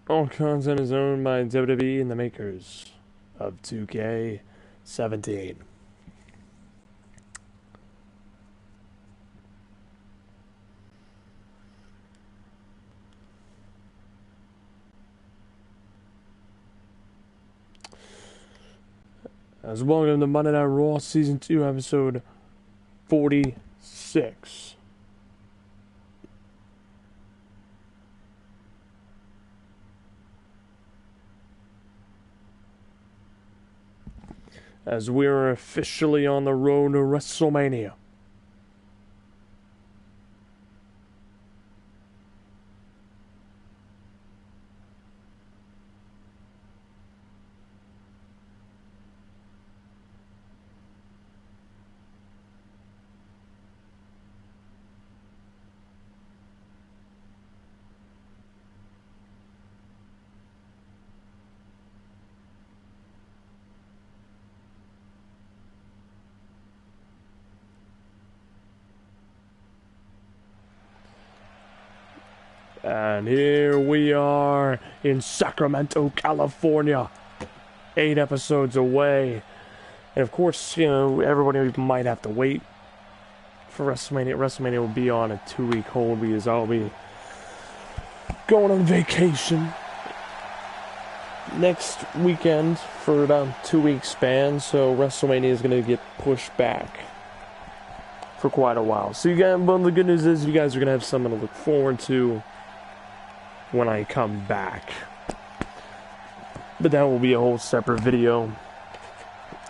All content is owned by WWE and the makers of 2K17. As welcome to Monday Night Raw Season 2, Episode 46. As we are officially on the road to WrestleMania. And here we are in Sacramento, California. 8 episodes away. And of course, you know, everybody might have to wait for WrestleMania. WrestleMania will be on a 2-week hold because I'll be going on vacation next weekend for about a 2-week span. So WrestleMania is going to get pushed back for quite a while. So you guys, well, the good news is you guys are going to have something to look forward to when I come back. But that will be a whole separate video.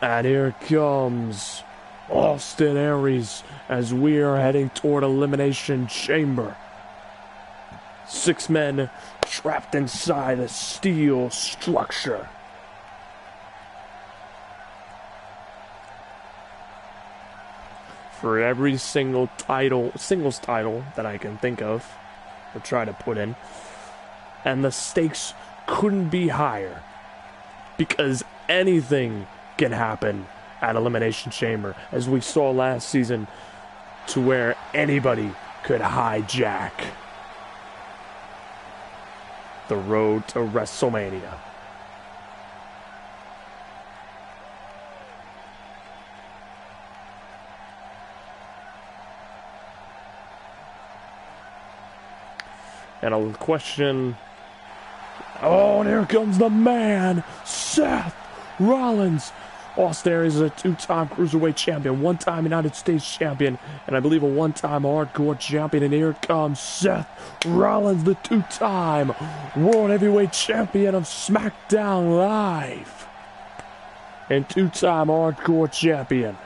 And here comes Austin Aries as we are heading toward Elimination Chamber. 6 men trapped inside a steel structure. For every single singles title that I can think of, or try to put in. And the stakes couldn't be higher, because anything can happen at Elimination Chamber, as we saw last season, to where anybody could hijack the road to WrestleMania. And I'll question... Oh, and here comes the man, Seth Rollins. Austin Aries is a 2-time Cruiserweight champion, 1-time United States champion, and I believe a 1-time Hardcore champion. And here comes Seth Rollins, the 2-time World Heavyweight Champion of SmackDown Live, and 2-time Hardcore champion,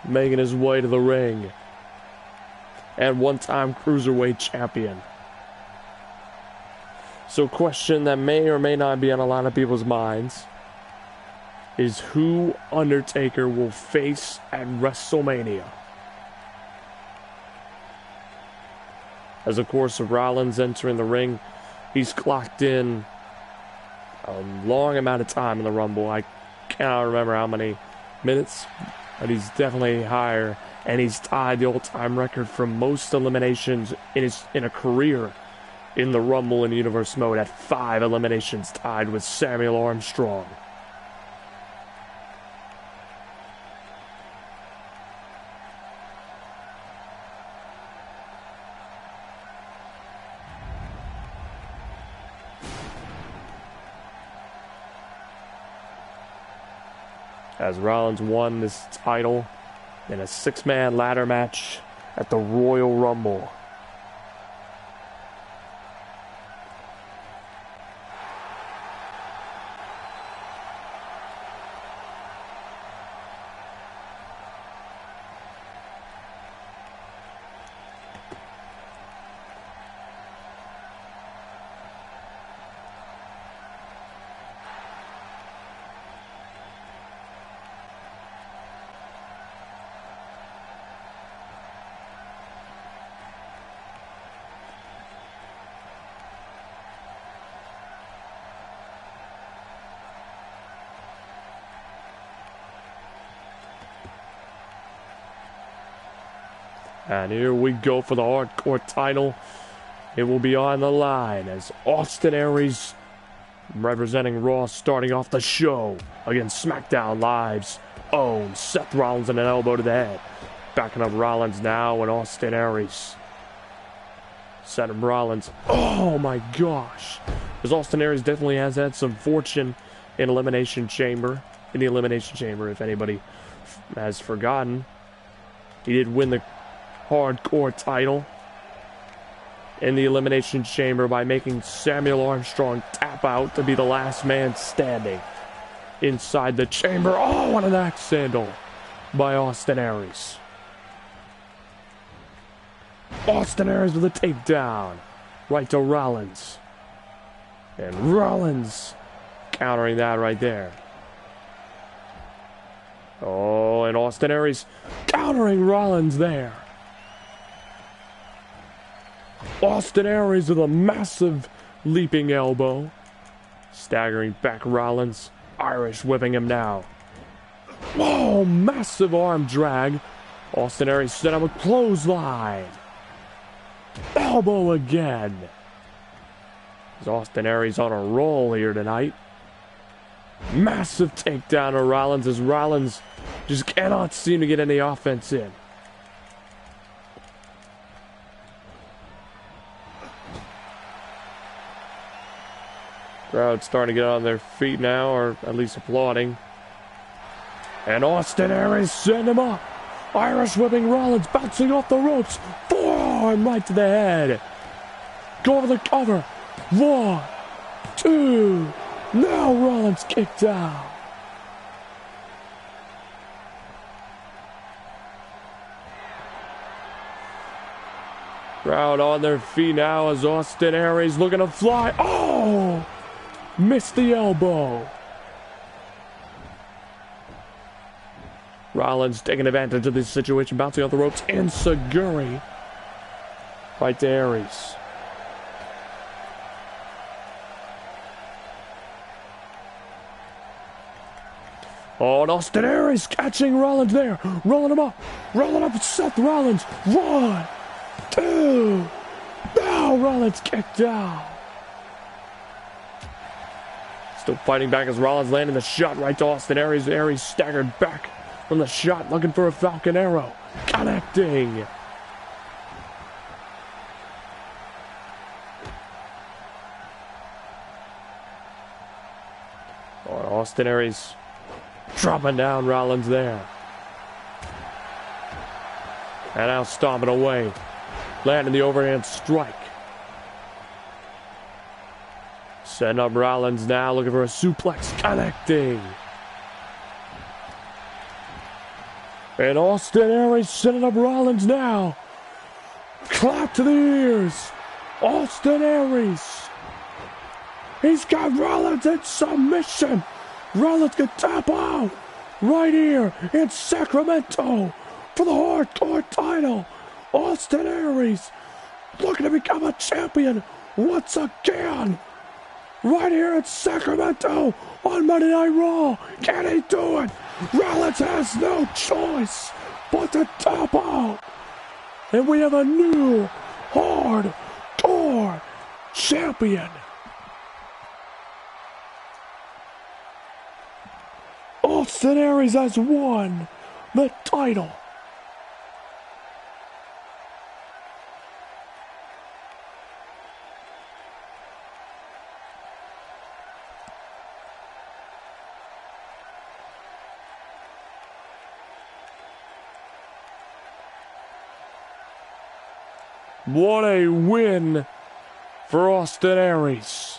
making his way to the ring, and 1-time Cruiserweight champion. So a question that may or may not be on a lot of people's minds is who Undertaker will face at WrestleMania. As of course Rollins entering the ring, he's clocked in a long amount of time in the Rumble. I cannot remember how many minutes, but he's definitely higher, and he's tied the all-time record for most eliminations in a career in the Rumble in Universe mode at 5 eliminations, tied with Samuel Armstrong. As Rollins won this title in a 6-man ladder match at the Royal Rumble. And here we go for the Hardcore title. It will be on the line as Austin Aries, representing Raw, starting off the show against SmackDown Live's own Seth Rollins, and an elbow to the head. Backing up Rollins now, and Austin Aries. Seth Rollins. Oh my gosh. Because Austin Aries definitely has had some fortune in Elimination Chamber. In the Elimination Chamber, if anybody has forgotten. He did win the hardcore title in the Elimination Chamber by making Samuel Armstrong tap out to be the last man standing inside the chamber. Oh, what an axe handle by Austin Aries. Austin Aries with a takedown right to Rollins. And Rollins countering that right there. Oh, and Austin Aries countering Rollins there. Austin Aries with a massive leaping elbow. Staggering back Rollins. Irish whipping him now. Whoa, massive arm drag. Austin Aries set up a clothesline. Elbow again. Austin Aries on a roll here tonight. Massive takedown of Rollins as Rollins just cannot seem to get any offense in. Crowd starting to get on their feet now, or at least applauding. And Austin Aries send him up. Irish whipping Rollins, bouncing off the ropes. Forearm right to the head. Go for the cover. 1, 2. Now Rollins kicked out. Crowd on their feet now as Austin Aries looking to fly. Oh! Missed the elbow. Rollins taking advantage of this situation, bouncing off the ropes, and Saguri right to Aries. Oh, and Austin Aries catching Rollins there. Rolling him up. Rolling up Seth Rollins. 1, 2. Now Rollins kicked out. Still fighting back as Rollins landing the shot right to Austin Aries. Aries staggered back from the shot, looking for a Falcon Arrow. Connecting. Oh, Austin Aries dropping down Rollins there. And now stomping away. Landing the overhand strike. Setting up Rollins now, looking for a suplex. Connecting. And Austin Aries setting up Rollins now. Clap to the ears. Austin Aries. He's got Rollins in submission. Rollins can tap out right here in Sacramento for the hardcore title. Austin Aries looking to become a champion once again. Right here in Sacramento on Monday Night Raw. Can he do it? Rollins has no choice but to tap out. And we have a new hardcore champion. Austin Aries has won the title. What a win for Austin Aries.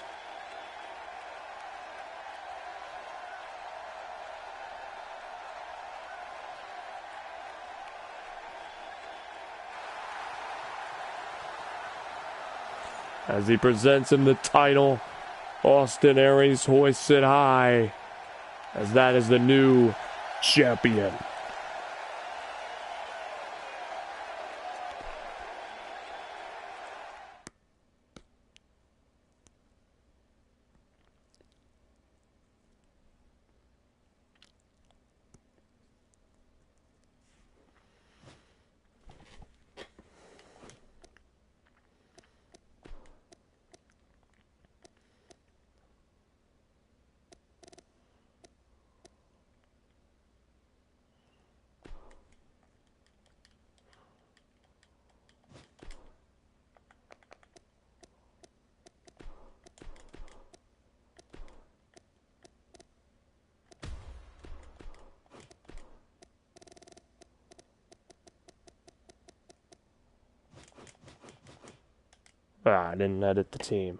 As he presents him the title, Austin Aries hoists it high, as that is the new champion. Ah, I didn't edit the team.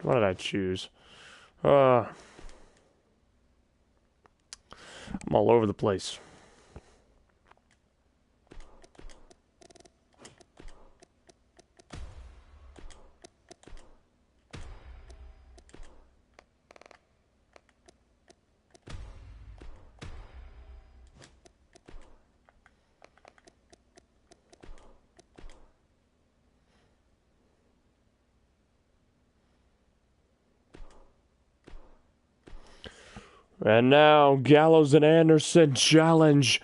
What did I choose? I'm all over the place. And now, Gallows and Anderson challenge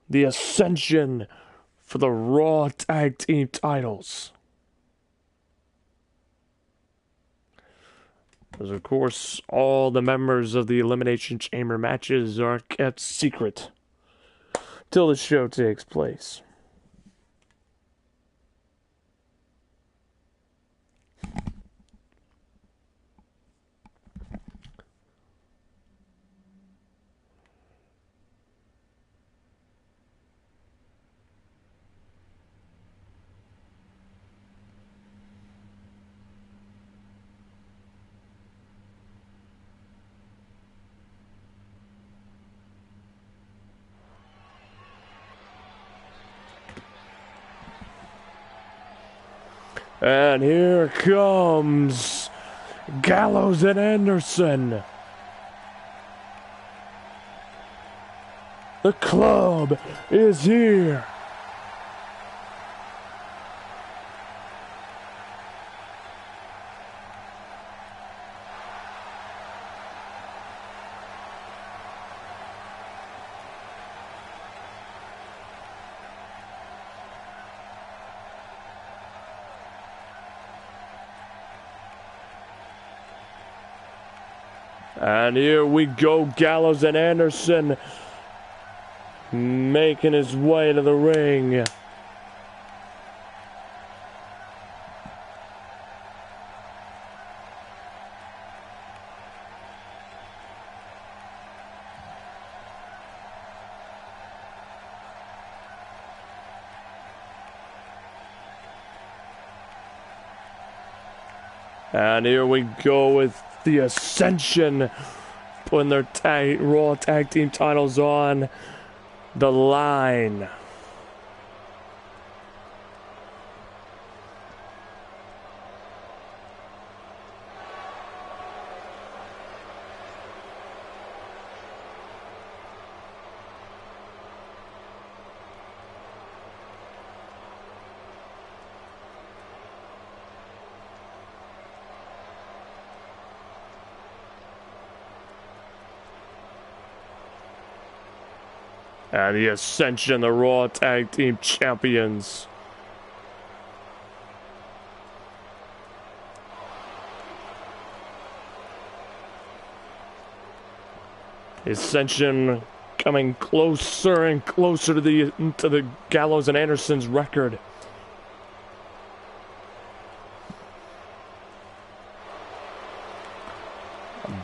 the Ascension for the Raw Tag Team titles. As of course, all the members of the Elimination Chamber matches are kept secret till the show takes place. And here comes Gallows and Anderson. The club is here. And here we go, Gallows and Anderson making his way to the ring. And here we go with the Ascension putting their Raw Tag Team titles on the line. And the Ascension, the Raw Tag Team Champions. The Ascension coming closer and closer to the Gallows and Anderson's record.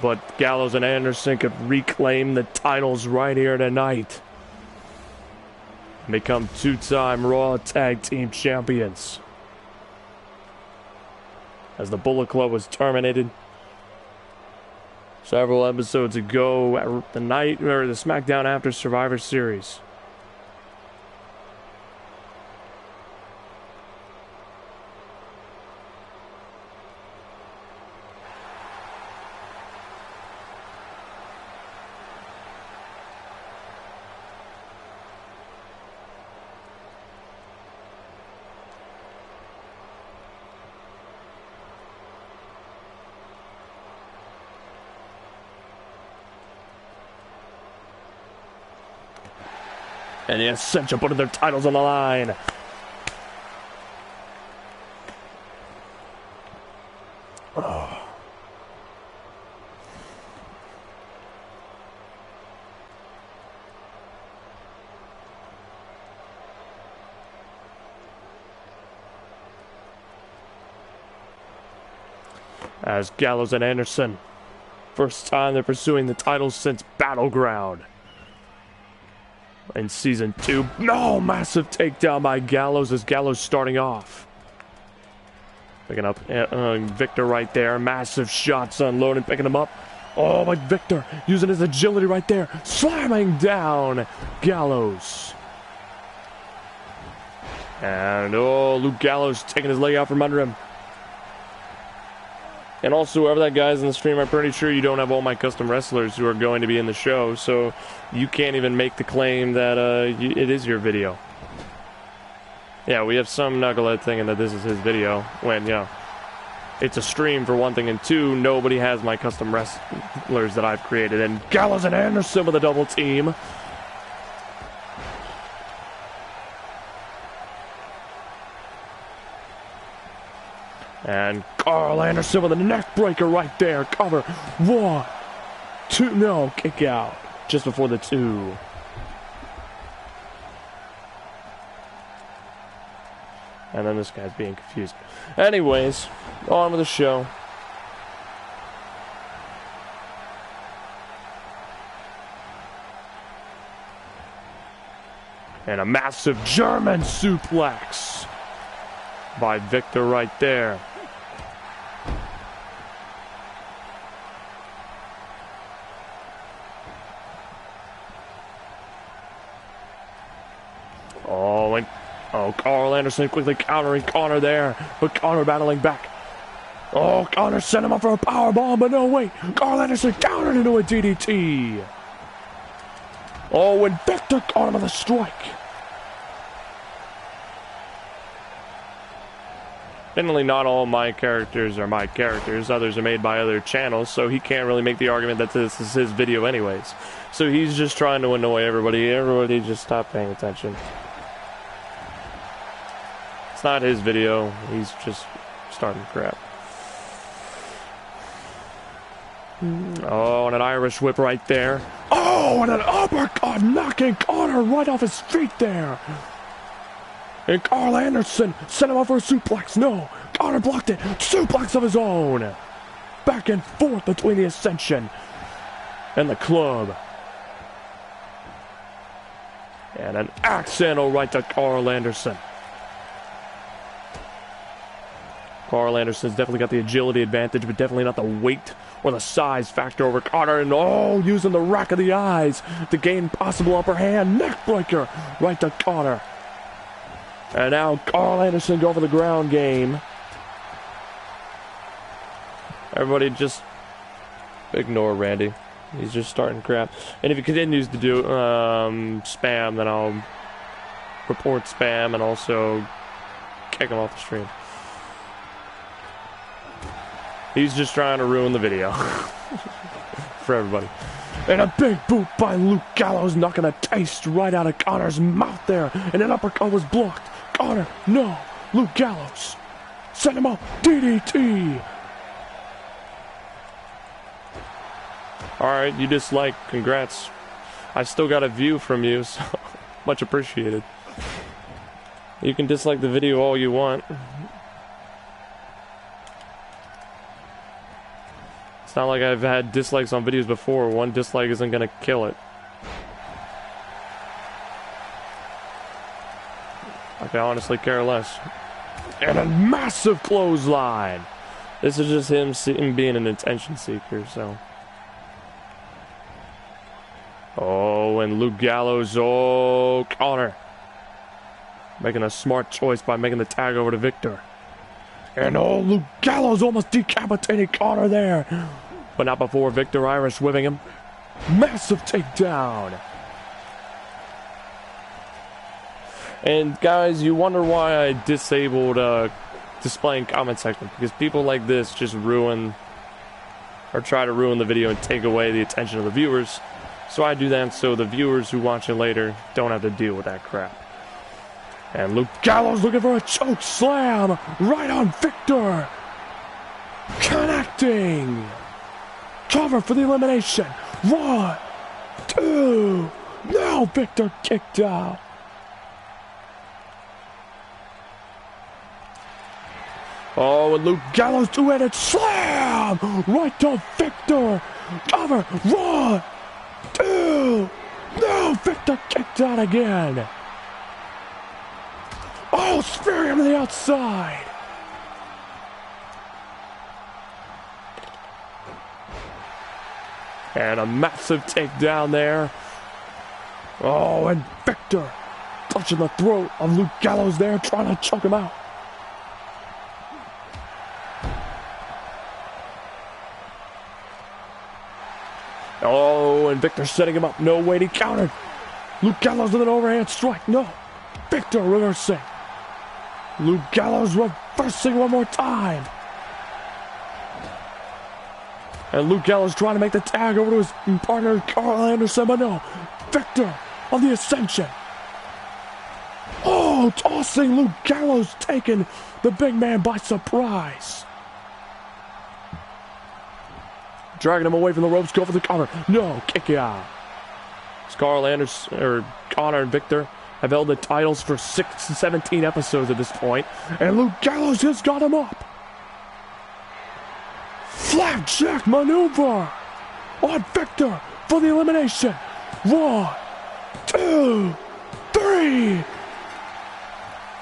But Gallows and Anderson could reclaim the titles right here tonight. Become two-time Raw Tag Team Champions. As the Bullet Club was terminated several episodes ago at the SmackDown after Survivor Series. And the Ascension putting their titles on the line. Oh. As Gallows and Anderson, first time they're pursuing the titles since Battleground. In season 2, no, massive takedown by Gallows as Gallows starting off. Picking up Victor right there, massive shots unloading, picking him up. Oh, but Victor using his agility right there, slamming down Gallows. And oh, Luke Gallows taking his leg out from under him. And also, whoever that guy's in the stream, I'm pretty sure you don't have all my custom wrestlers who are going to be in the show, so you can't even make the claim that it is your video. Yeah, we have some knucklehead thinking that this is his video, when, you know, it's a stream for one thing, and two, nobody has my custom wrestlers that I've created. And Gallows and Anderson with a double team. And Carl Anderson with a neck breaker right there. Cover. 1, 2. No, kick out. Just before the 2. And then this guy's being confused. Anyways, on with the show. And a massive German suplex by Victor right there. Oh, Carl Anderson quickly countering Connor there, but Connor battling back. Oh, Connor sent him up for a powerbomb, but no, wait. Carl Anderson countered into a DDT. Oh, and Victor caught him with a strike. Generally, not all my characters are my characters. Others are made by other channels, so he can't really make the argument that this is his video anyways. So he's just trying to annoy everybody. Everybody just stop paying attention. It's not his video. He's just starting crap. Oh, and an Irish whip right there. Oh, and an uppercut knocking Connor right off his feet there. And Carl Anderson sent him up for a suplex. No, Connor blocked it. Suplex of his own. Back and forth between the Ascension and the club. And an axe handle right to Carl Anderson. Carl Anderson's definitely got the agility advantage, but definitely not the weight or the size factor over Connor. And oh, using the rack of the eyes to gain possible upper hand. Neckbreaker right to Connor. And now Carl Anderson go for the ground game. Everybody just ignore Randy. He's just starting crap. And if he continues to do spam, then I'll report spam and also kick him off the stream. He's just trying to ruin the video for everybody. And a big boot by Luke Gallows, knocking a taste right out of Connor's mouth there. And an uppercut was blocked. Connor, no. Luke Gallows. Send him up. DDT. Alright, you dislike. Congrats. I still got a view from you, so much appreciated. You can dislike the video all you want. It's not like I've had dislikes on videos before. One dislike isn't gonna kill it. I honestly care less. And a massive clothesline. This is just him being an attention seeker, so. Oh, and Luke Gallows. Oh, Connor. Making a smart choice by making the tag over to Victor. And oh, Luke Gallows almost decapitated Connor there. But not before Victor Irish whipping him. Massive takedown. And guys, you wonder why I disabled displaying comment section. Because people like this just ruin or try to ruin the video and take away the attention of the viewers. So I do that so the viewers who watch it later don't have to deal with that crap. And Luke Gallows looking for a choke slam right on Victor. Connecting. Cover for the elimination. 1, 2. Now Victor kicked out. Oh, and Luke Gallows two-handed slam right to Victor. Cover. 1, 2. Now Victor kicked out again. Oh, spear him to the outside. And a massive takedown there. Oh, and Victor touching the throat of Luke Gallows there, trying to choke him out. Oh, and Victor setting him up. No way, he countered. Luke Gallows with an overhand strike. No. Victor reversing. Luke Gallows reversing one more time. And Luke Gallows trying to make the tag over to his partner, Carl Anderson, but no. Victor on the ascension. Oh, tossing Luke Gallows, taking the big man by surprise. Dragging him away from the ropes, go for the cover. No, kick out. Carl Anderson, or Connor and Victor have held the titles for 17 episodes at this point, and Luke Gallows has got him up. Flapjack maneuver on Victor for the elimination. 1, 2, 3.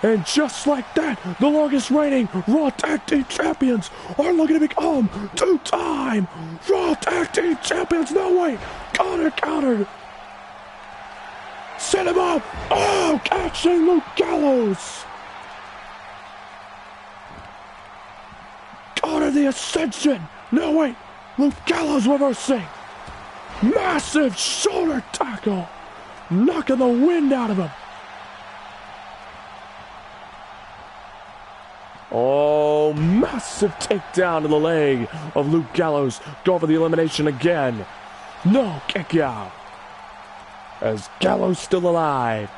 And just like that, the longest reigning Raw Tag Team Champions are looking to become 2-time Raw Tag Team Champions. No way. Connor countered. Set him up. Oh, catching Luke Gallows. Connor the Ascension. No, wait. Luke Gallows reversing. Massive shoulder tackle. Knocking the wind out of him. Oh, massive takedown to the leg of Luke Gallows. Go for the elimination again. No, kick out. As Gallows still alive.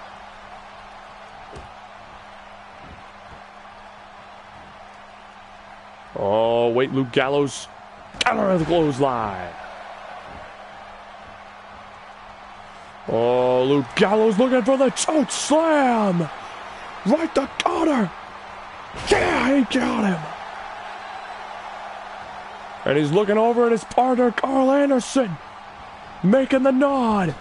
Oh, wait, Luke Gallows. Counter the clothesline. Oh, Luke Gallows looking for the choke slam. Right to Connor. Yeah, he got him. And he's looking over at his partner, Carl Anderson, making the nod.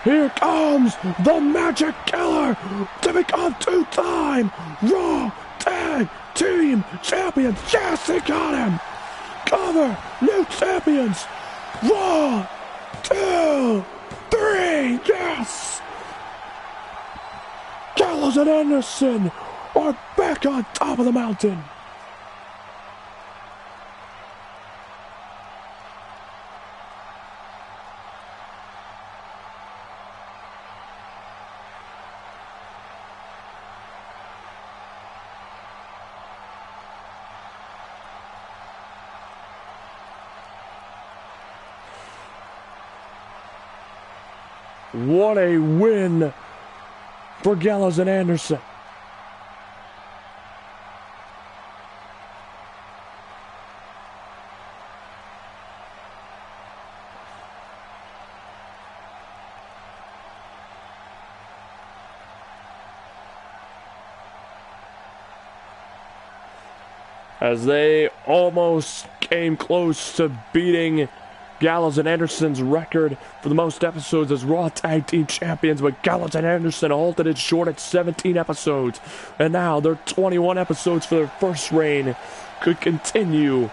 Here comes the Magic Killer to become 2-time Raw Tag Team Champions. Yes, he got him. Cover, new champions. 1, 2, 3. Yes. Gallows and Anderson are back on top of the mountain. What a win for Gallows and Anderson. As they almost came close to beating Gallows and Anderson's record for the most episodes as Raw Tag Team Champions, but Gallows and Anderson halted it short at 17 episodes. And now their 21 episodes for their first reign could continue,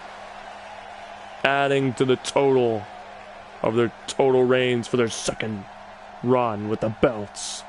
adding to the total of their total reigns for their second run with the belts.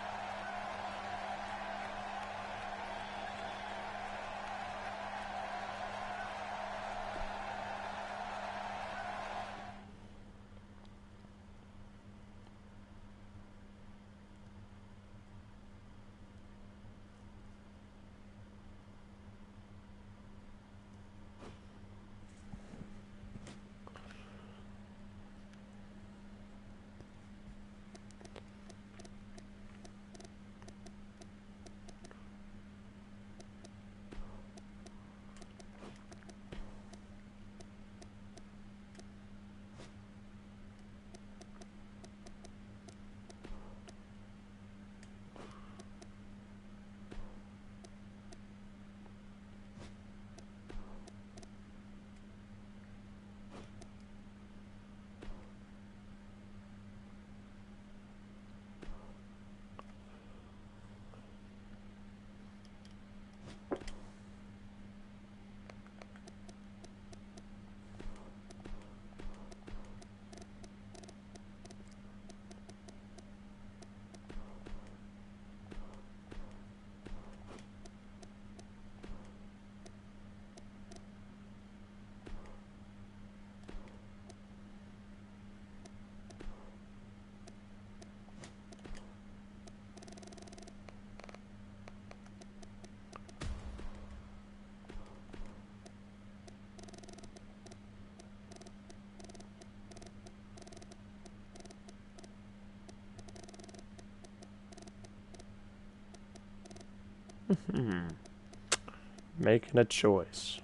Making a choice.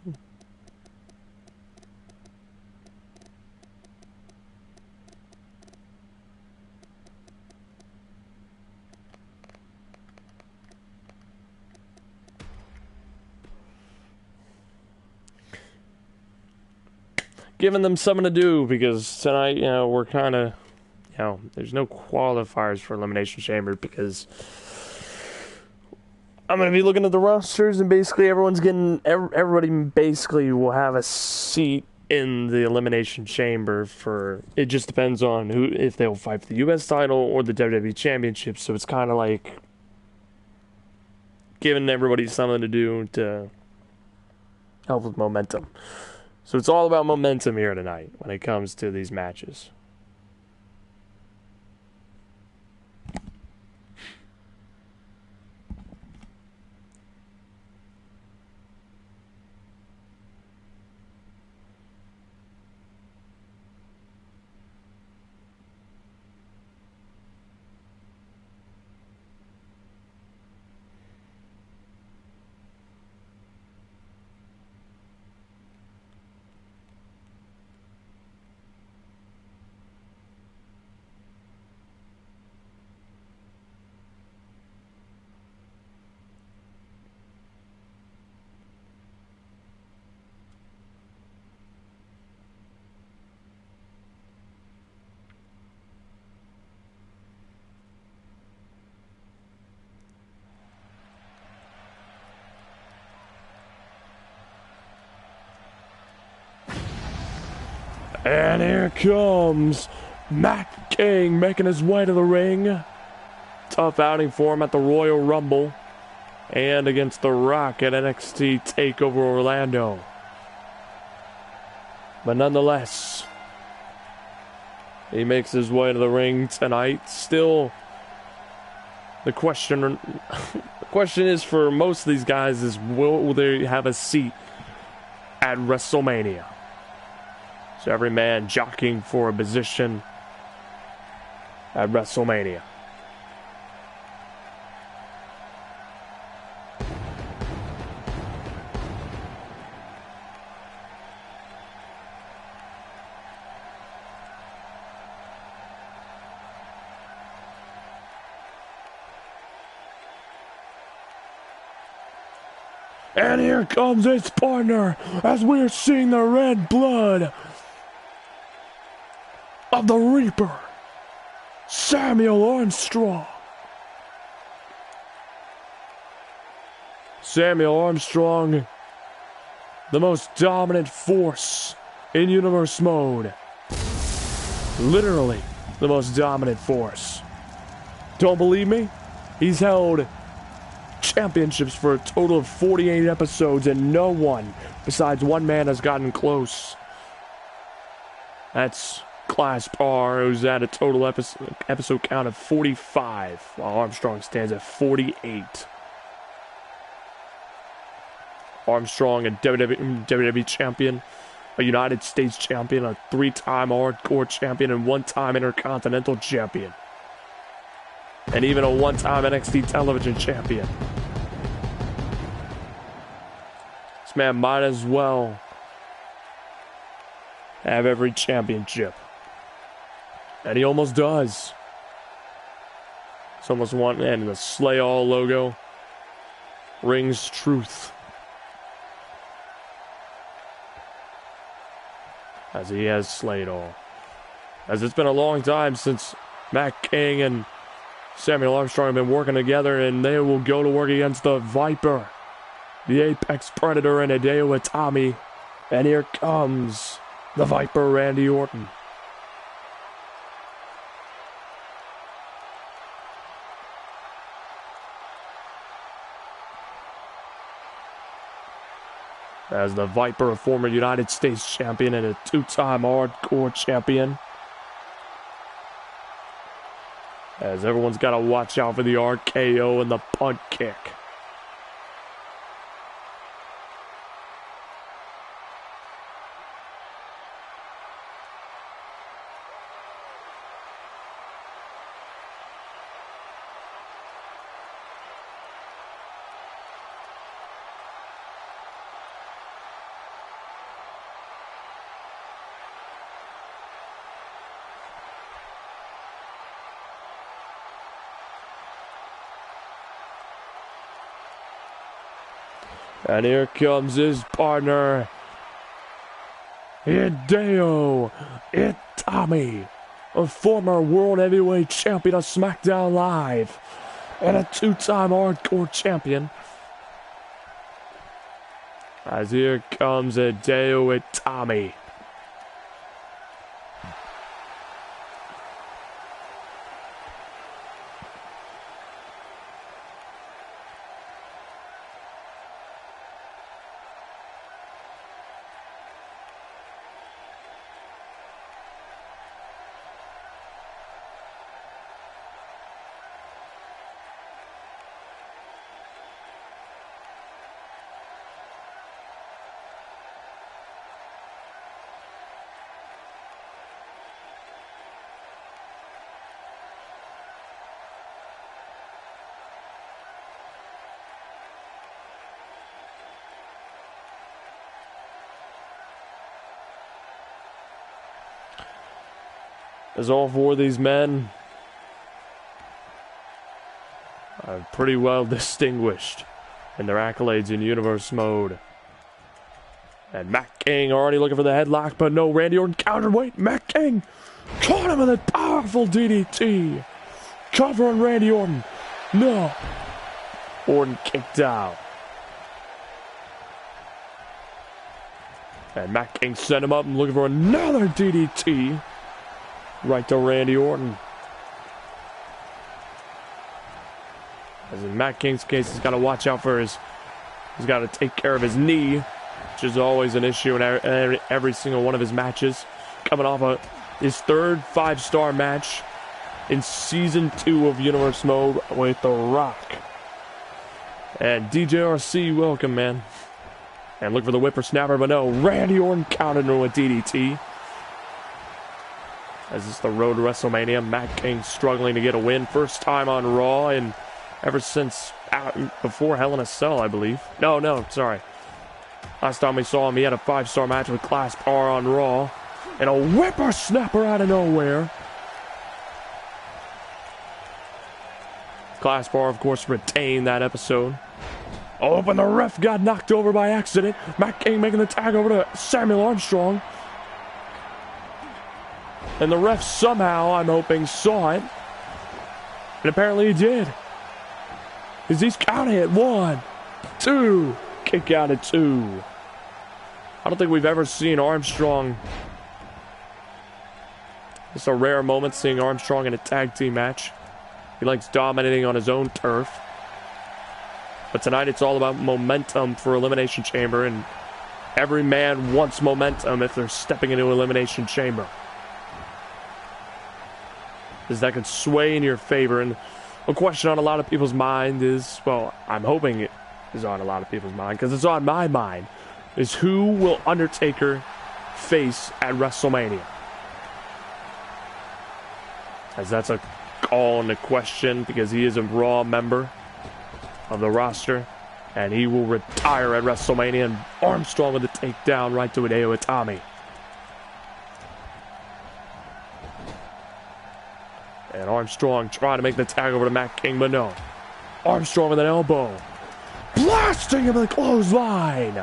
Giving them something to do, because tonight, we're kind of, there's no qualifiers for Elimination Chamber, because I'm going to be looking at the rosters, and basically everybody basically will have a seat in the Elimination Chamber it just depends on if they'll fight for the US title or the WWE Championship, so it's kind of like giving everybody something to do to help with momentum. So it's all about momentum here tonight when it comes to these matches. And here comes Matt King making his way to the ring. Tough outing for him at the Royal Rumble and against The Rock at NXT TakeOver Orlando. But nonetheless, he makes his way to the ring tonight. Still, the question is for most of these guys is, will they have a seat at WrestleMania? So every man jockeying for a position at WrestleMania. And here comes his partner as we're seeing the red blood of the Reaper, Samuel Armstrong. Samuel Armstrong, the most dominant force in universe mode. Literally, the most dominant force. Don't believe me? He's held championships for a total of 48 episodes, and no one besides one man has gotten close. That's Class R, who's at a total episode count of 45, while Armstrong stands at 48. Armstrong, a WWE champion, a United States champion, a 3-time hardcore champion, and 1-time Intercontinental champion. And even a 1-time NXT television champion. This man might as well have every championship. And he almost does. It's almost one, and the Slay All logo rings truth. As he has slayed all. As it's been a long time since Matt King and Samuel Armstrong have been working together, and they will go to work against the Viper, the Apex Predator, and Hideo Itami. And here comes the Viper, Randy Orton. As the Viper, a former United States champion and a 2-time hardcore champion. As everyone's got to watch out for the RKO and the punt kick. And here comes his partner, Hideo Itami, a former World Heavyweight Champion of SmackDown Live, and a two-time Hardcore Champion. As here comes Hideo Itami. As all four of these men are pretty well distinguished in their accolades in Universe Mode. And Matt King already looking for the headlock, but no, Randy Orton countered. Wait, Matt King caught him with a powerful DDT. Covering Randy Orton. No. Orton kicked out. And Matt King sent him up and looking for another DDT. Right to Randy Orton. As in Matt King's case, he's got to watch out for his... He's got to take care of his knee, which is always an issue in every single one of his matches. Coming off of his third 5-star match in Season 2 of Universe Mode with The Rock. And DJRC, welcome, man. And look for the whippersnapper, but no, Randy Orton countered him with DDT. As it's the road to WrestleMania, Matt King struggling to get a win. First time on Raw, and ever since before Hell in a Cell, I believe. No, sorry. Last time we saw him, he had a 5-star match with Class R on Raw. And a whippersnapper out of nowhere. Class R, of course, retained that episode. Oh, but the ref got knocked over by accident. Matt King making the tag over to Samuel Armstrong. And the ref somehow, I'm hoping, saw it. And apparently he did. Because he's counting it. 1, 2. Kick out at 2. I don't think we've ever seen Armstrong. It's a rare moment seeing Armstrong in a tag team match. He likes dominating on his own turf. But tonight it's all about momentum for Elimination Chamber. And every man wants momentum if they're stepping into Elimination Chamber. Because that could sway in your favor. And a question on a lot of people's mind is, well, I'm hoping it is on a lot of people's mind, because it's on my mind, is who will Undertaker face at WrestleMania? As that's a call into question, because he is a Raw member of the roster, and he will retire at WrestleMania, and Armstrong with a takedown right to Hideo Itami. And Armstrong trying to make the tag over to Matt King, but no. Armstrong with an elbow. Blasting him with a clothesline.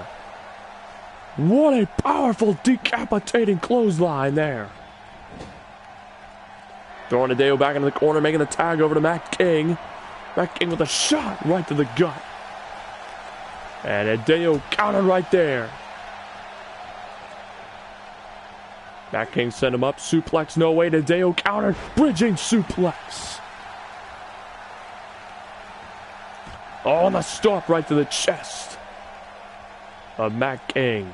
What a powerful decapitating clothesline there. Throwing Hideo back into the corner, making the tag over to Matt King. Matt King with a shot right to the gut. And Hideo countered right there. Matt King sent him up, suplex, no way, to Hideo counter, bridging suplex. Oh, and the stomp right to the chest of Matt King.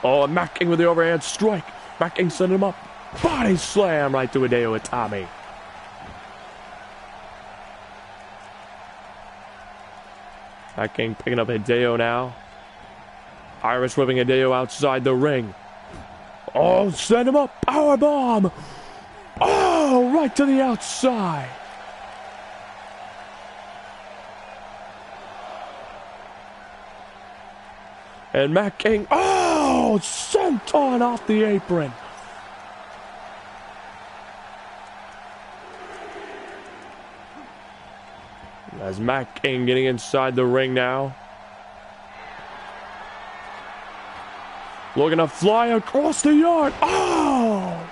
Oh, and Matt King with the overhand strike. Matt King sent him up, body slam right to Hideo Itami. Matt King picking up Hideo now. Irish whipping Hideo outside the ring. Oh, send him up. Powerbomb. Oh, right to the outside. And Matt King, oh, sent on off the apron. As Matt King getting inside the ring now. Looking to fly across the yard. Oh!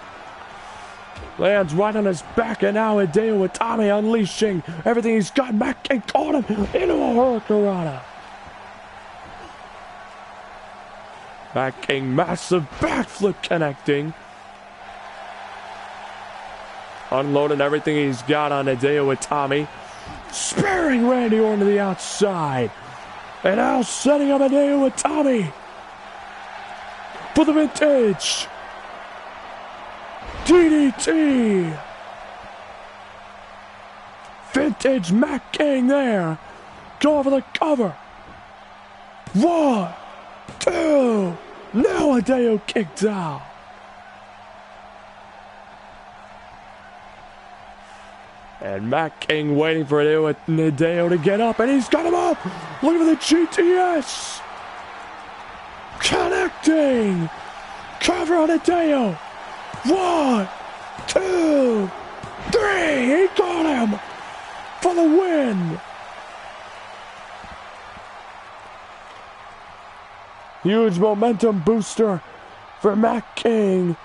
Lands right on his back, and now Hideo Itami unleashing everything he's got. Matt King caught him into a hurricanrana. Matt King, massive backflip connecting. Unloading everything he's got on Hideo Itami. Spearing Randy Orton to the outside. And now setting up Hideo Itami for the vintage DDT. Vintage Matt King there. Going for the cover. 1, 2. Now Hideo kicked out. And Matt King waiting for Hideo to get up, and he's got him up. Look at the GTS. Connecting. Cover on Hideo. 1, 2, 3. He got him for the win. Huge momentum booster for Matt King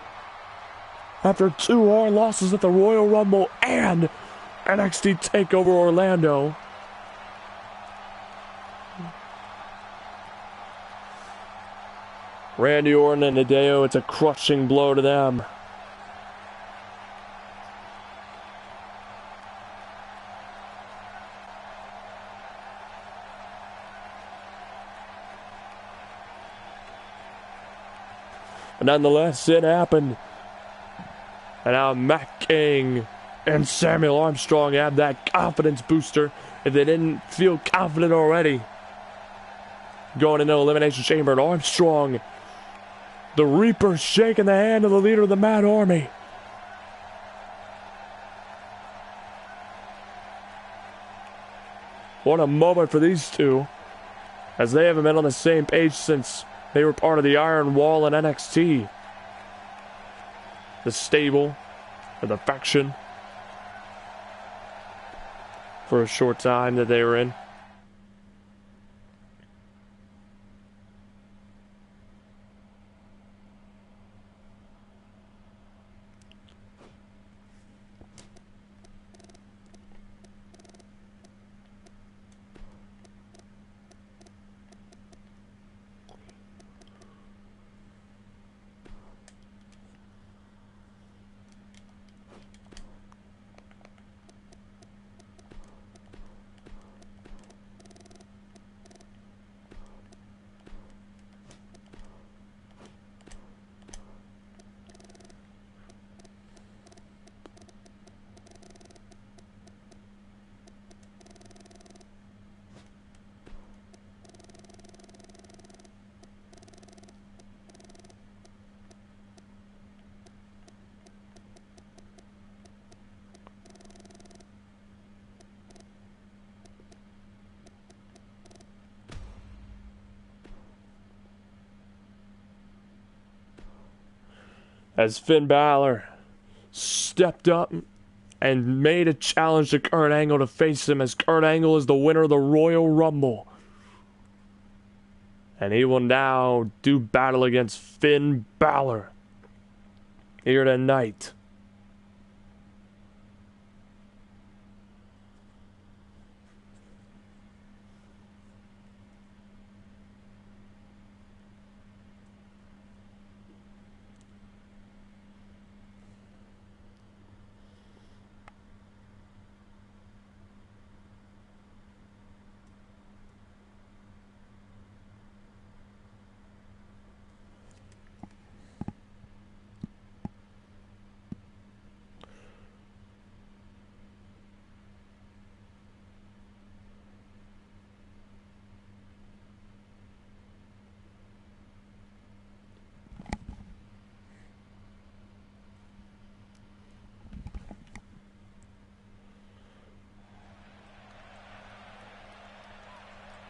after 2 hard losses at the Royal Rumble and NXT TakeOver Orlando. Randy Orton and Hideo, it's a crushing blow to them. But nonetheless, it happened. And now Matt King and Samuel Armstrong have that confidence booster if they didn't feel confident already. Going into Elimination Chamber, and Armstrong, the Reaper, shaking the hand of the leader of the Mad Army. What a moment for these two, as they haven't been on the same page since they were part of the Iron Wall in NXT. The stable, or the faction, for a short time that they were in. As Finn Balor stepped up and made a challenge to Kurt Angle to face him, as Kurt Angle is the winner of the Royal Rumble. And he will now do battle against Finn Balor here tonight.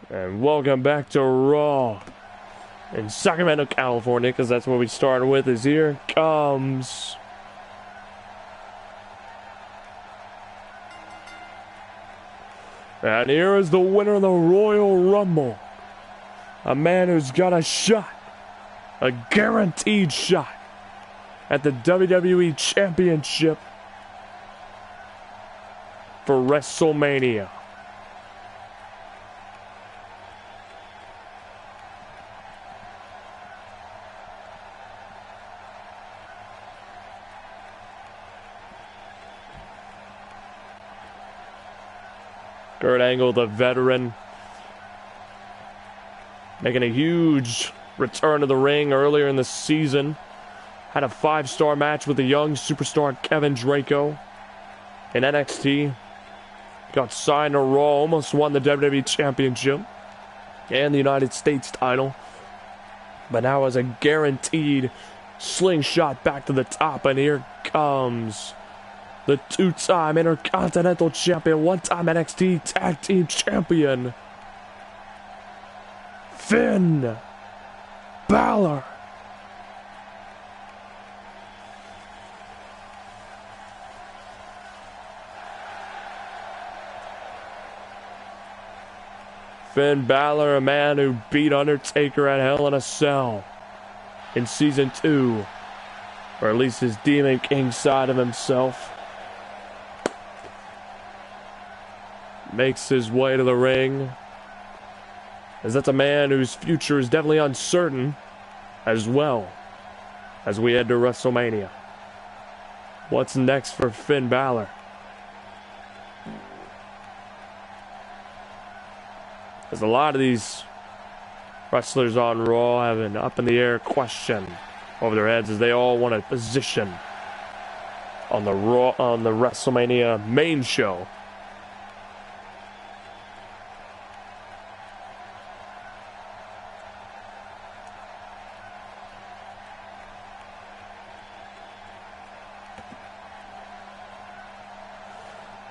And welcome back to Raw in Sacramento, California, because that's what we started with. Is here comes And here is the winner of the Royal Rumble. A man who's got a shot, a guaranteed shot, at the WWE Championship for WrestleMania. Kurt Angle, the veteran, making a huge return to the ring earlier in the season. Had a 5-star match with the young superstar Kevin Draco in NXT. Got signed to Raw, almost won the WWE Championship and the United States title. But now has a guaranteed slingshot back to the top. And here comes the 2-time Intercontinental Champion, 1-time NXT Tag Team Champion, Finn Balor. Finn Balor, a man who beat Undertaker at Hell in a Cell in Season 2. Or at least his Demon King side of himself. Makes his way to the ring. As that's a man whose future is definitely uncertain as well as we head to WrestleMania. What's next for Finn Balor? There's a lot of these wrestlers on Raw have an up-in-the-air question over their heads as they all want a position on the WrestleMania main show.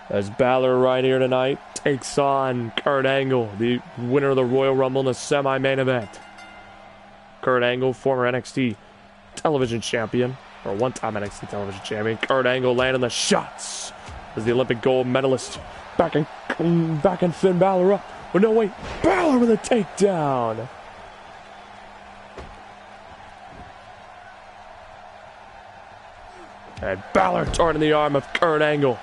As Balor right here tonight takes on Kurt Angle, the winner of the Royal Rumble in the semi-main event. Kurt Angle, former NXT television champion, or 1-time NXT television champion. Kurt Angle landing the shots as the Olympic gold medalist backing Finn Balor up. But no, wait, Balor with a takedown. And Balor turning the arm of Kurt Angle.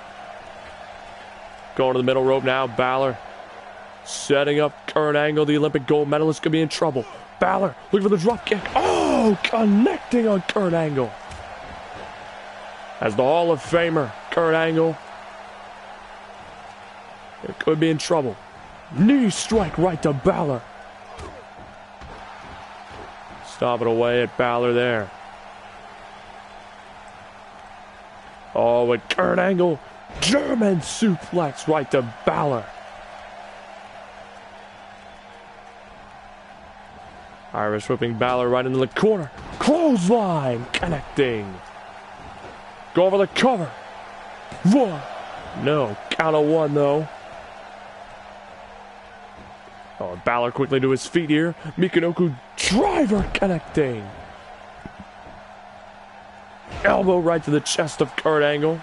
Going to the middle rope now, Balor setting up Kurt Angle, the Olympic gold medalist, could be in trouble. Balor looking for the drop kick. Oh, connecting on Kurt Angle. As the Hall of Famer, Kurt Angle, it could be in trouble. Knee strike right to Balor. Stomping away at Balor there. Oh, with Kurt Angle, German suplex right to Balor. Irish whipping Balor right into the corner. Clothesline connecting. Go over the cover. 1. No, count of 1 though. Oh, Balor quickly to his feet here. Michinoku driver connecting. Elbow right to the chest of Kurt Angle.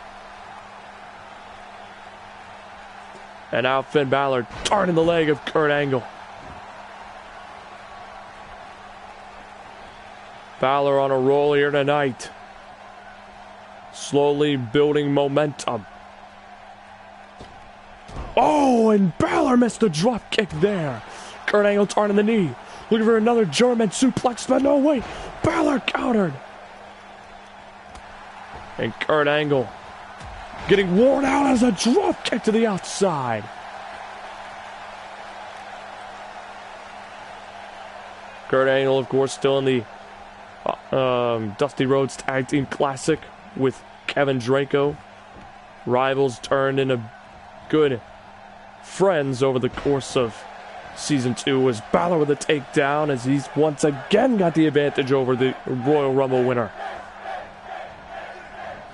And now Finn Balor turning the leg of Kurt Angle. Balor on a roll here tonight. Slowly building momentum. Oh, and Balor missed the drop kick there. Kurt Angle turning the knee. Looking for another German suplex, but no, wait. Balor countered. And Kurt Angle getting worn out as a drop kick to the outside. Kurt Angle, of course, still in the Dusty Rhodes Tag Team Classic with Kevin Draco. Rivals turned into good friends over the course of Season 2 as Balor with a takedown as he's once again got the advantage over the Royal Rumble winner.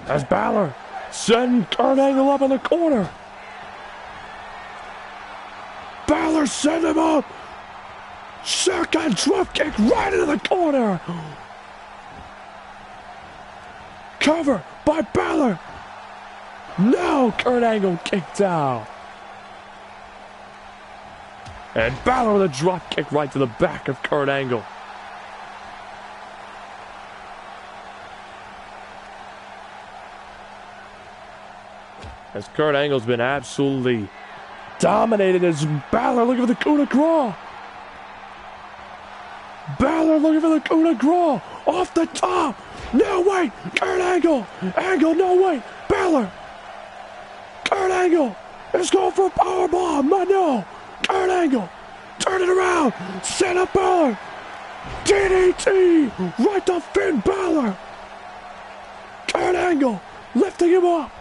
As Balor send Kurt Angle up in the corner. Balor send him up. Second drop kick right into the corner. Cover by Balor. No, Kurt Angle kicked out. And Balor with a drop kick right to the back of Kurt Angle. As Kurt Angle's been absolutely dominated as Balor looking for the coup de grace. Balor looking for the coup de grace. Off the top. No, wait. Kurt Angle. Angle, no, wait. Balor. Kurt Angle is going for a powerbomb. No. Kurt Angle. Turn it around. Set up Balor. DDT. Right to Finn Balor. Kurt Angle lifting him up.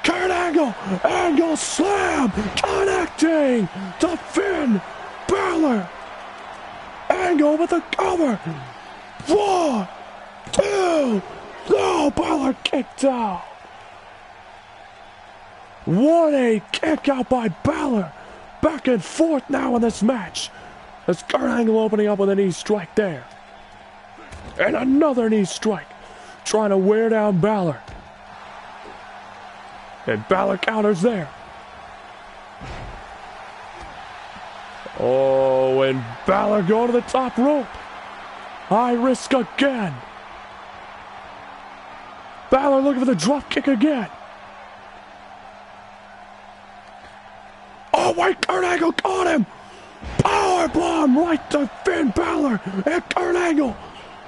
Kurt Angle. Angle slam. Connecting to Finn Balor. Angle with a cover. 1, 2. No, Balor kicked out. What a kick out by Balor. Back and forth now in this match. As Kurt Angle opening up with a knee strike there. And another knee strike. Trying to wear down Balor. And Balor counters there. Oh, and Balor going to the top rope. High risk again. Balor looking for the drop kick again. Oh, wait, Kurt Angle caught him. Power bomb right to Finn Balor. And Kurt Angle,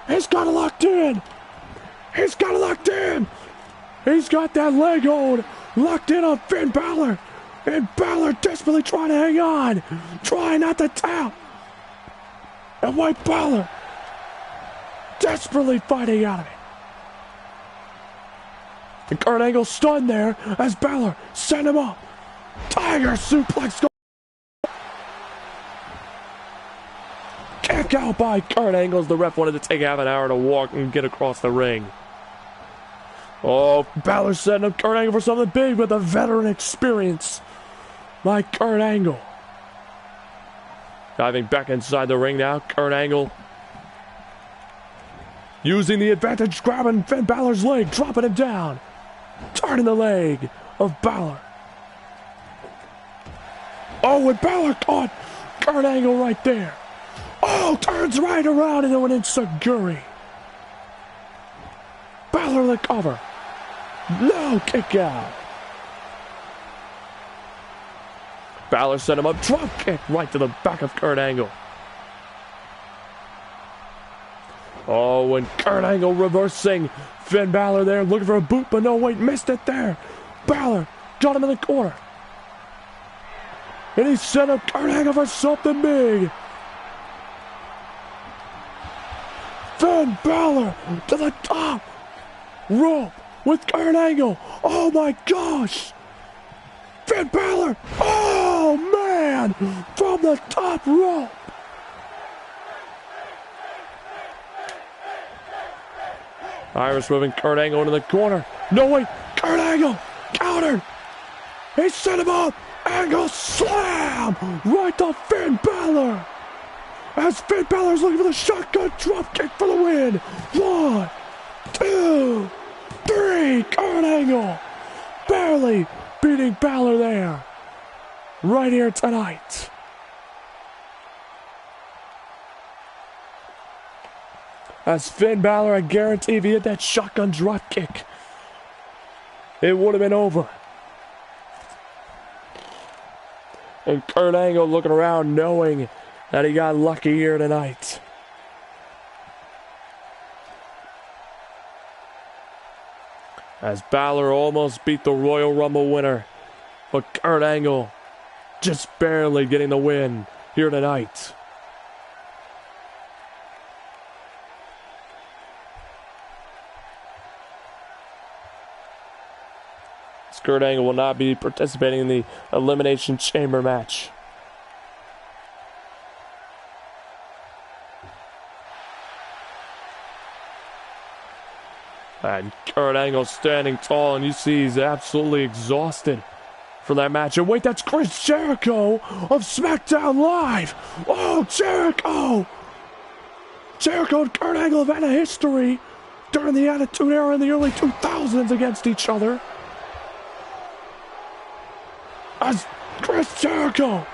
he's got it locked in. He's got it locked in. He's got that leg hold locked in on Finn Balor. And Balor desperately trying to hang on. Trying not to tap. And White Balor desperately fighting out of it. And Kurt Angle stunned there as Balor sent him up. Tiger suplex. Kick out by Kurt Angle as the ref wanted to take half an hour to walk and get across the ring. Oh, Balor setting up Kurt Angle for something big with a veteran experience like Kurt Angle. Diving back inside the ring now, Kurt Angle using the advantage, grabbing Finn Balor's leg, dropping him down, turning the leg of Balor. Oh, and Balor caught Kurt Angle right there. Oh, turns right around into an enziguri. Balor the cover. No, kick out. Balor set him up, drop kick right to the back of Kurt Angle. Oh, and Kurt Angle reversing Finn Balor there, looking for a boot, but no, wait, missed it there. Balor got him in the corner. And he set up Kurt Angle for something big. Finn Balor to the top rope with Kurt Angle. Oh my gosh. Finn Balor. Oh man. From the top rope. Irish moving Kurt Angle into the corner. No, wait. Kurt Angle countered. He set him up. Angle slam right to Finn Balor. As Finn Balor's looking for the shotgun drop kick for the win. 1, 2, 3. Kurt Angle barely beating Balor there. Right here tonight. As Finn Balor, I guarantee if he hit that shotgun drop kick, it would have been over. And Kurt Angle looking around knowing that he got lucky here tonight. As Balor almost beat the Royal Rumble winner, but Kurt Angle just barely getting the win here tonight. Kurt Angle will not be participating in the Elimination Chamber match. And Kurt Angle standing tall, and you see he's absolutely exhausted for that match. And wait, that's Chris Jericho of SmackDown Live. Oh, Jericho! Jericho and Kurt Angle have had a history during the Attitude Era in the early 2000s against each other. As Chris Jericho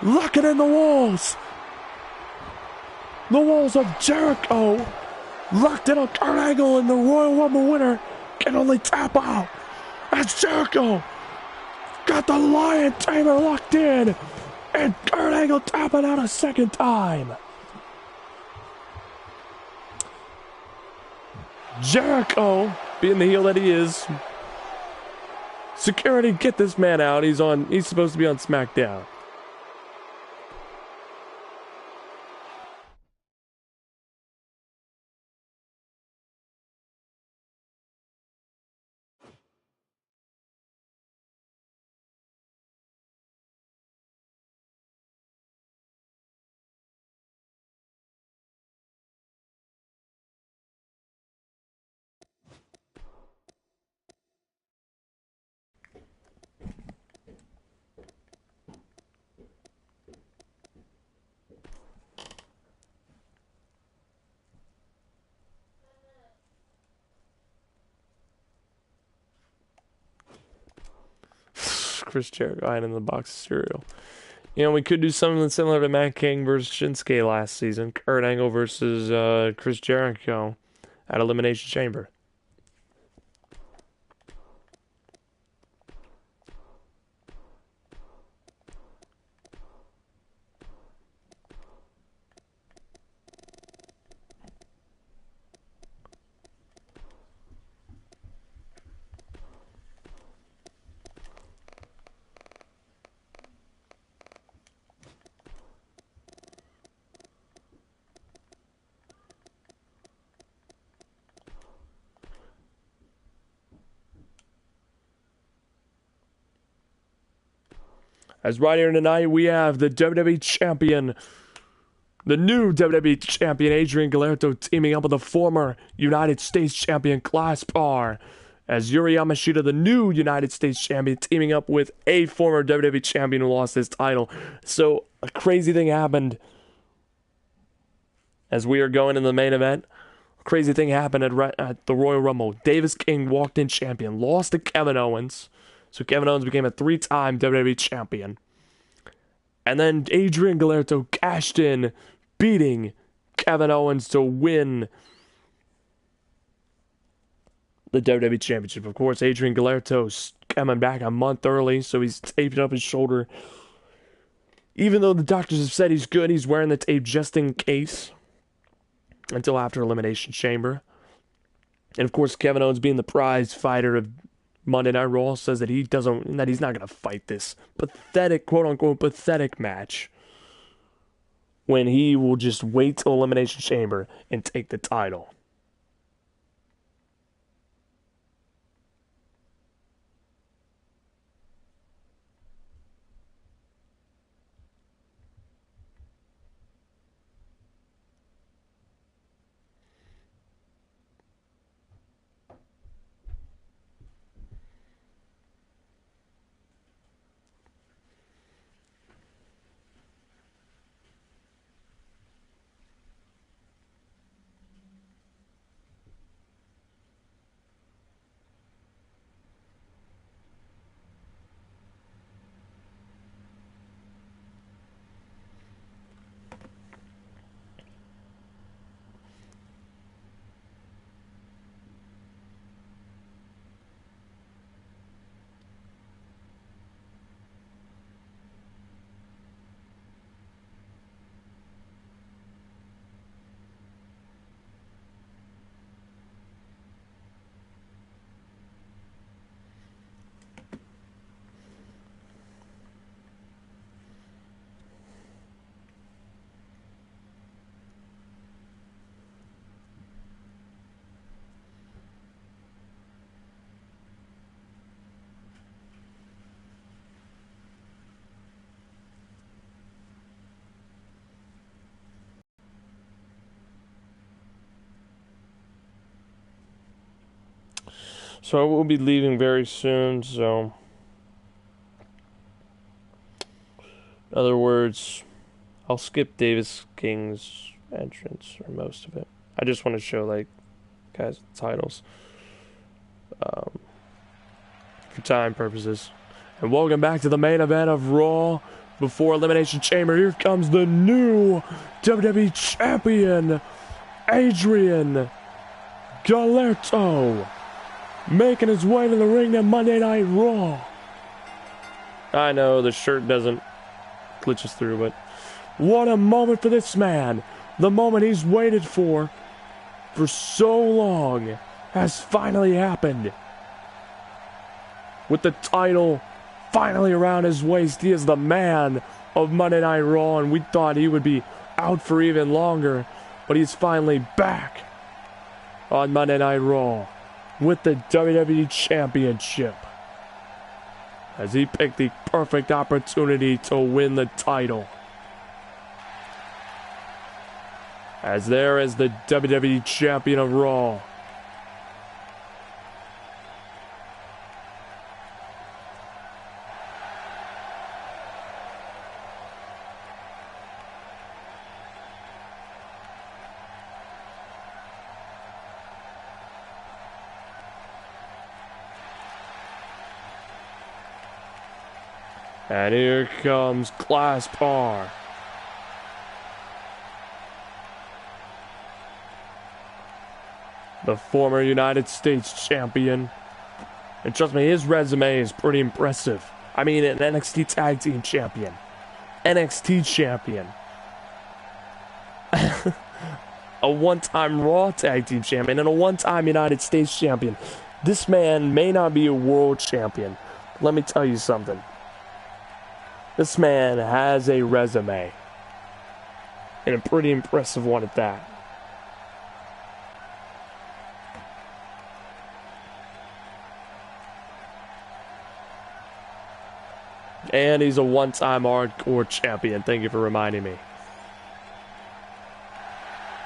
locking in the walls. The walls of Jericho locked in on Kurt Angle, and the Royal Rumble winner can only tap out as Jericho got the Lion Tamer locked in, and Kurt Angle tapping out a second time. Jericho, being the heel that he is, security, get this man out. He's supposed to be on SmackDown. Chris Jericho hiding in the box of cereal. You know, we could do something similar to Matt King versus Shinsuke last season. Kurt Angle versus Chris Jericho at Elimination Chamber. As right here tonight, we have the WWE Champion, the new WWE Champion, Adrian Gallardo, teaming up with the former United States Champion, Glassbar, as Yuri Yamashita, the new United States Champion, teaming up with a former WWE Champion who lost his title. So, a crazy thing happened as we are going in the main event. A crazy thing happened at the Royal Rumble. Davis King walked in champion, lost to Kevin Owens. So Kevin Owens became a 3-time WWE Champion. And then Adrian Gallardo cashed in, beating Kevin Owens to win the WWE Championship. Of course, Adrian Gallardo's coming back a month early, so he's taping up his shoulder. Even though the doctors have said he's good, he's wearing the tape just in case until after Elimination Chamber. And of course, Kevin Owens, being the prize fighter of Monday Night Raw, says that he's not going to fight this pathetic, quote-unquote, pathetic match when he will just wait till Elimination Chamber and take the title. So I will be leaving very soon, so in other words, I'll skip Davis King's entrance, or most of it. I just want to show, like, guys with titles. For time purposes. And welcome back to the main event of Raw before Elimination Chamber. Here comes the new WWE Champion, Adrian Gallardo, making his way to the ring to Monday Night Raw. I know the shirt doesn't glitch us through, but what a moment for this man. The moment he's waited for so long has finally happened. With the title finally around his waist, he is the man of Monday Night Raw, and we thought he would be out for even longer, but he's finally back on Monday Night Raw with the WWE Championship, as he picked the perfect opportunity to win the title. As there is the WWE Champion of Raw. And here comes Class Par. The former United States champion. And trust me, his resume is pretty impressive. I mean, an NXT Tag Team champion. NXT champion. A one-time Raw Tag Team champion and a one-time United States champion. This man may not be a world champion. But let me tell you something. This man has a resume. And a pretty impressive one at that. And he's a one-time hardcore champion. Thank you for reminding me.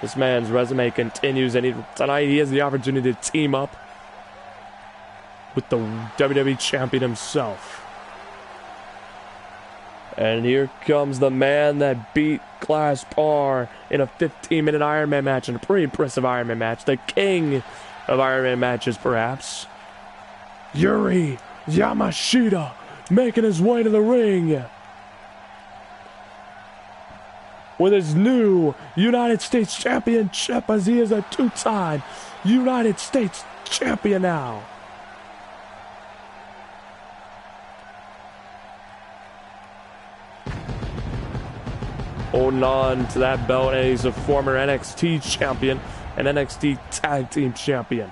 This man's resume continues, and tonight he has the opportunity to team up with the WWE Champion himself. And here comes the man that beat Class Par in a 15-minute Iron Man match, and a pretty impressive Iron Man match. The king of Iron Man matches, perhaps. Yuri Yamashita, making his way to the ring with his new United States Championship, as he is a two-time United States champion now. Holding on to that belt, and he's a former NXT champion and NXT Tag Team champion.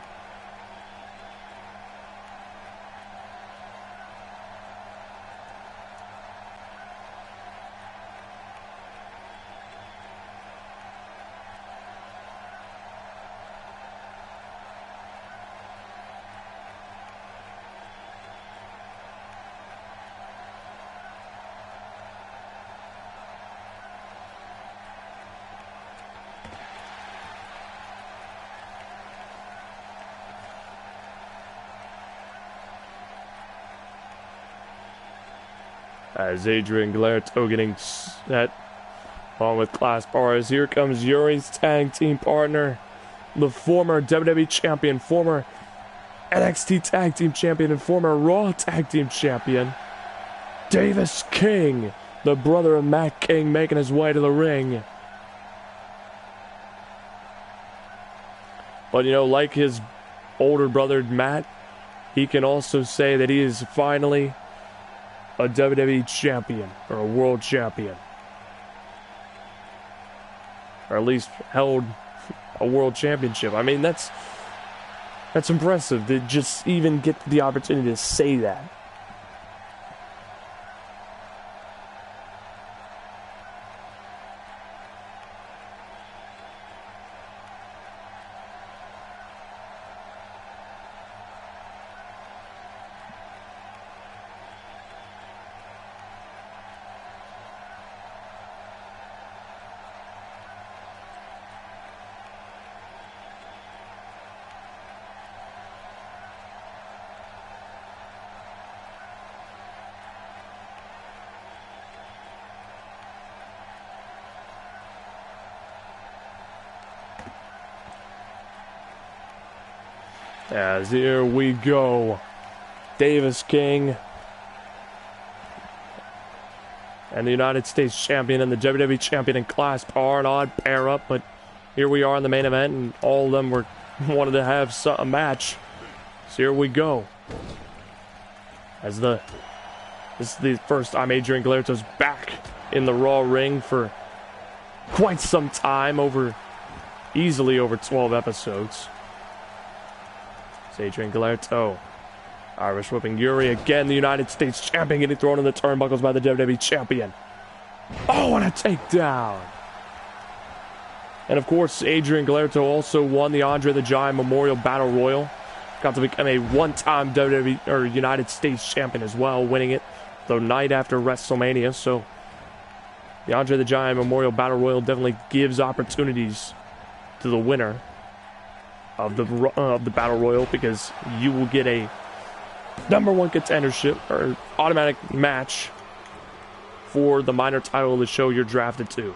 As Adrian Gallardo getting set along with Class Bars. Here comes Yuri's tag team partner, the former WWE champion, former NXT tag team champion, and former Raw tag team champion, Davis King, the brother of Matt King, making his way to the ring. But you know, like his older brother Matt, he can also say that he is finally a WWE champion, or a world champion. Or at least held a world championship. I mean, that's impressive to just even get the opportunity to say that. As here we go. Davis King and the United States champion and the WWE champion in Class R, an odd pair up, but here we are in the main event, and all of them wanted to have a match. So here we go. This is the first time Adrian Galerto's back in the Raw ring for quite some time, easily over 12 episodes. It's Adrian Galerto. Irish whipping Yuri again, the United States champion, getting thrown in the turnbuckles by the WWE champion. Oh, and a takedown. And of course, Adrian Galerto also won the Andre the Giant Memorial Battle Royal. Got to become a one-time WWE or United States champion as well, winning it the night after WrestleMania. So the Andre the Giant Memorial Battle Royal definitely gives opportunities to the winner of the Battle Royal, because you will get a #1 contendership or automatic match for the minor title of the show you're drafted to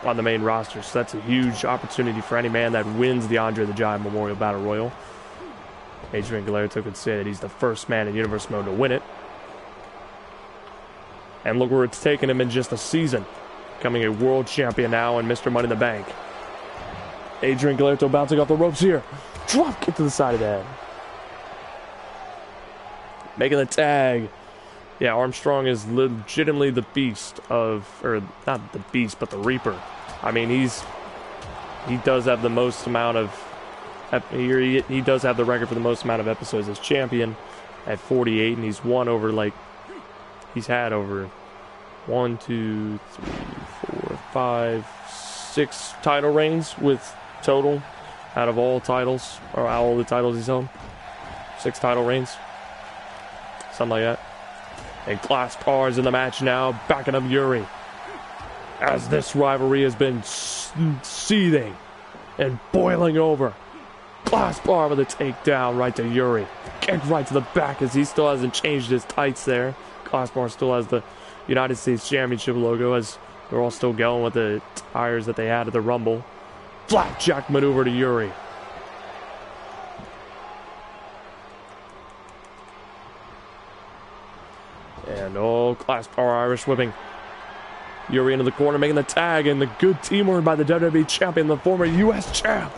on the main roster. So that's a huge opportunity for any man that wins the Andre the Giant Memorial Battle Royal. Adrian Galerto could say that he's the first man in Universe Mode to win it. And look where it's taken him in just a season. Becoming a world champion now and Mr. Money in the Bank. Adrian Galerto bouncing off the ropes here. Drop kick to the side of the head. Making the tag. Yeah, Armstrong is legitimately the beast of, or not the beast, but the Reaper. I mean, he does have the most amount of, he does have the record for the most amount of episodes as champion at 48, and he's won over, like, he's had over 1, 2, 3, 4, 5, 6 title reigns with total out of all titles, or all the titles he's held. 6 title reigns. Something like that. And Class R is in the match now, backing up Yuri. As this rivalry has been seething and boiling over. Class R with a takedown right to Yuri. Kick right to the back as he still hasn't changed his tights there. Class R still has the United States Championship logo as they're all still going with the tires that they had at the Rumble. Flapjack maneuver to Yuri. And Class R Irish whipping Yuri into the corner, making the tag, and the good teamwork by the WWE champion, the former U.S. champ,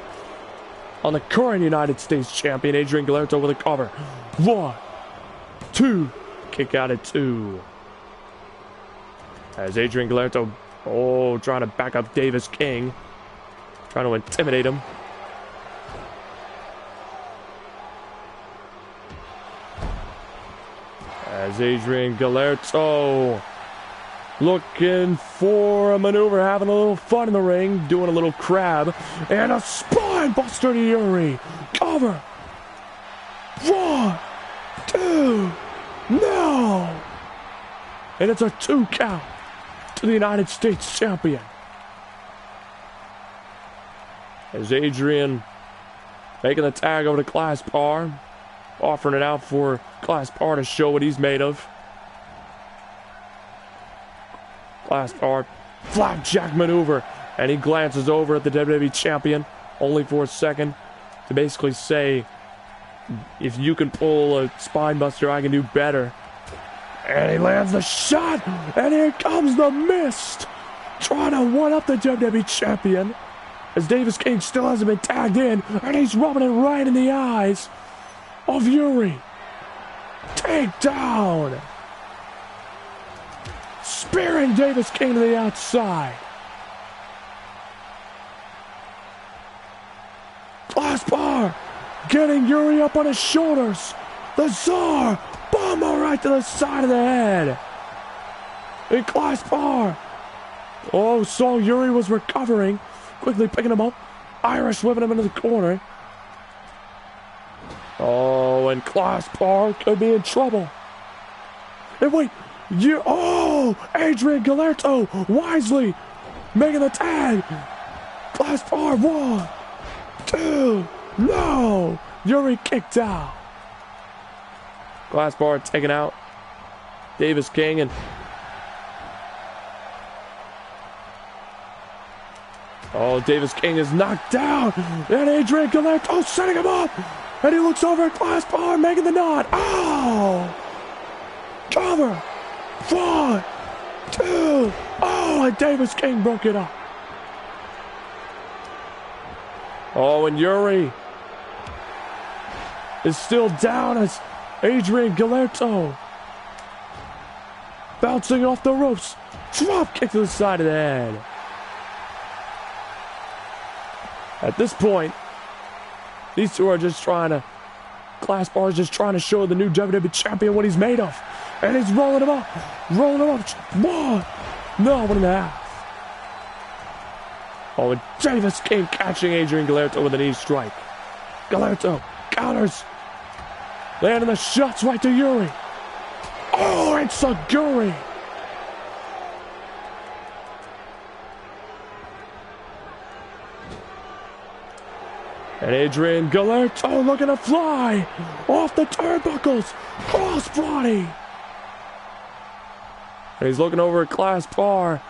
on the current United States champion, Adrian Galerto with a cover. 1, 2, kick out at 2. As Adrian Galerto, trying to back up Davis King, trying to intimidate him. As Adrian Galerto looking for a maneuver, having a little fun in the ring, doing a little crab, and a spine buster to Yuri. Cover. 1, 2, no! And it's a 2 count to the United States champion. As Adrian making the tag over to Class R, offering it out for Class R to show what he's made of. Class R, flapjack maneuver, and he glances over at the WWE champion, only for a second, to basically say, if you can pull a spine buster, I can do better. And he lands the shot, and here comes the mist, trying to one-up the WWE champion, as Davis King still hasn't been tagged in, and he's rubbing it right in the eyes of Yuri. Takedown. Spearing Davis King to the outside. Class bar getting Yuri up on his shoulders. The Czar bomber right to the side of the head. And Class bar. Saw Yuri was recovering. Quickly picking him up. Irish whipping him into the corner. And Class R could be in trouble. And wait, Adrian Galerto wisely making the tag. Class R, 1, 2, no! Yuri kicked out. Class R taken out. Davis King and Davis King is knocked down. And Adrian Galerto setting him up. And he looks over at Class R, making the nod. Cover. 1, 2. Oh, and Davis King broke it up. Oh, and Yuri is still down as Adrian Gallardo bouncing off the ropes. Drop kick to the side of the head. At this point, these two are just trying to, Glass Bar is just trying to show the new WWE champion what he's made of. And he's rolling him up. Rolling him up. 1. No, 1.5. Oh, and Davis King catching Adrian Gallardo with a knee strike. Gallardo counters. Landing the shots right to Yuri. Oh, it's Saguri. And Adrian Gallardo looking to fly off the turnbuckles. Crossbody. And he's looking over at Glass Bar,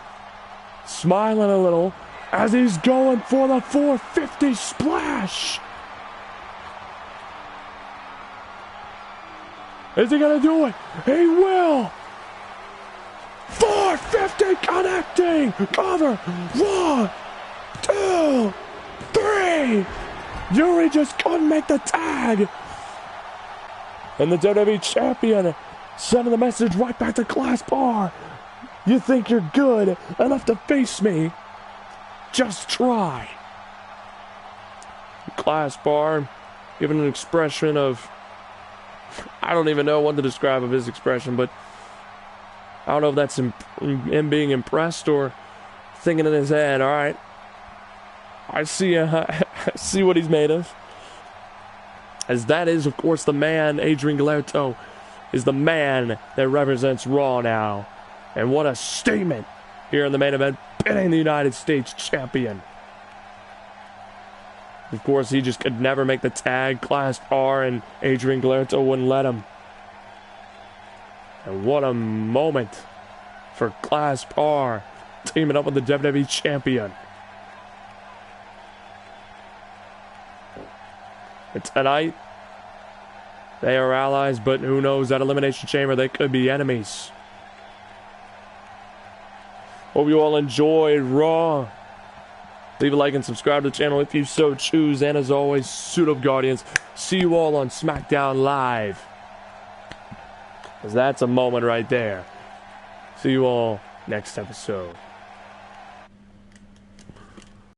smiling a little as he's going for the 450 splash. Is he going to do it? He will. 450 connecting. Cover. 1, 2, 3. Yuri just couldn't make the tag. And the WWE champion sending the message right back to Glass Bar. You think you're good enough to face me? Just try. Glass Bar giving an expression of, I don't even know what to describe of his expression, but I don't know if that's him being impressed or thinking in his head, all right, I see what he's made of. As that is, of course, the man, Adrian Gallardo, is the man that represents Raw now. And what a statement here in the main event, pinning the United States champion. Of course, he just could never make the tag. Glass Bar and Adrian Gallardo wouldn't let him. And what a moment for Glass Bar teaming up with the WWE champion. And tonight, they are allies, but who knows, that Elimination Chamber, they could be enemies. Hope you all enjoyed Raw. Leave a like and subscribe to the channel if you so choose. And as always, suit up, Guardians. See you all on SmackDown Live. Because that's a moment right there. See you all next episode.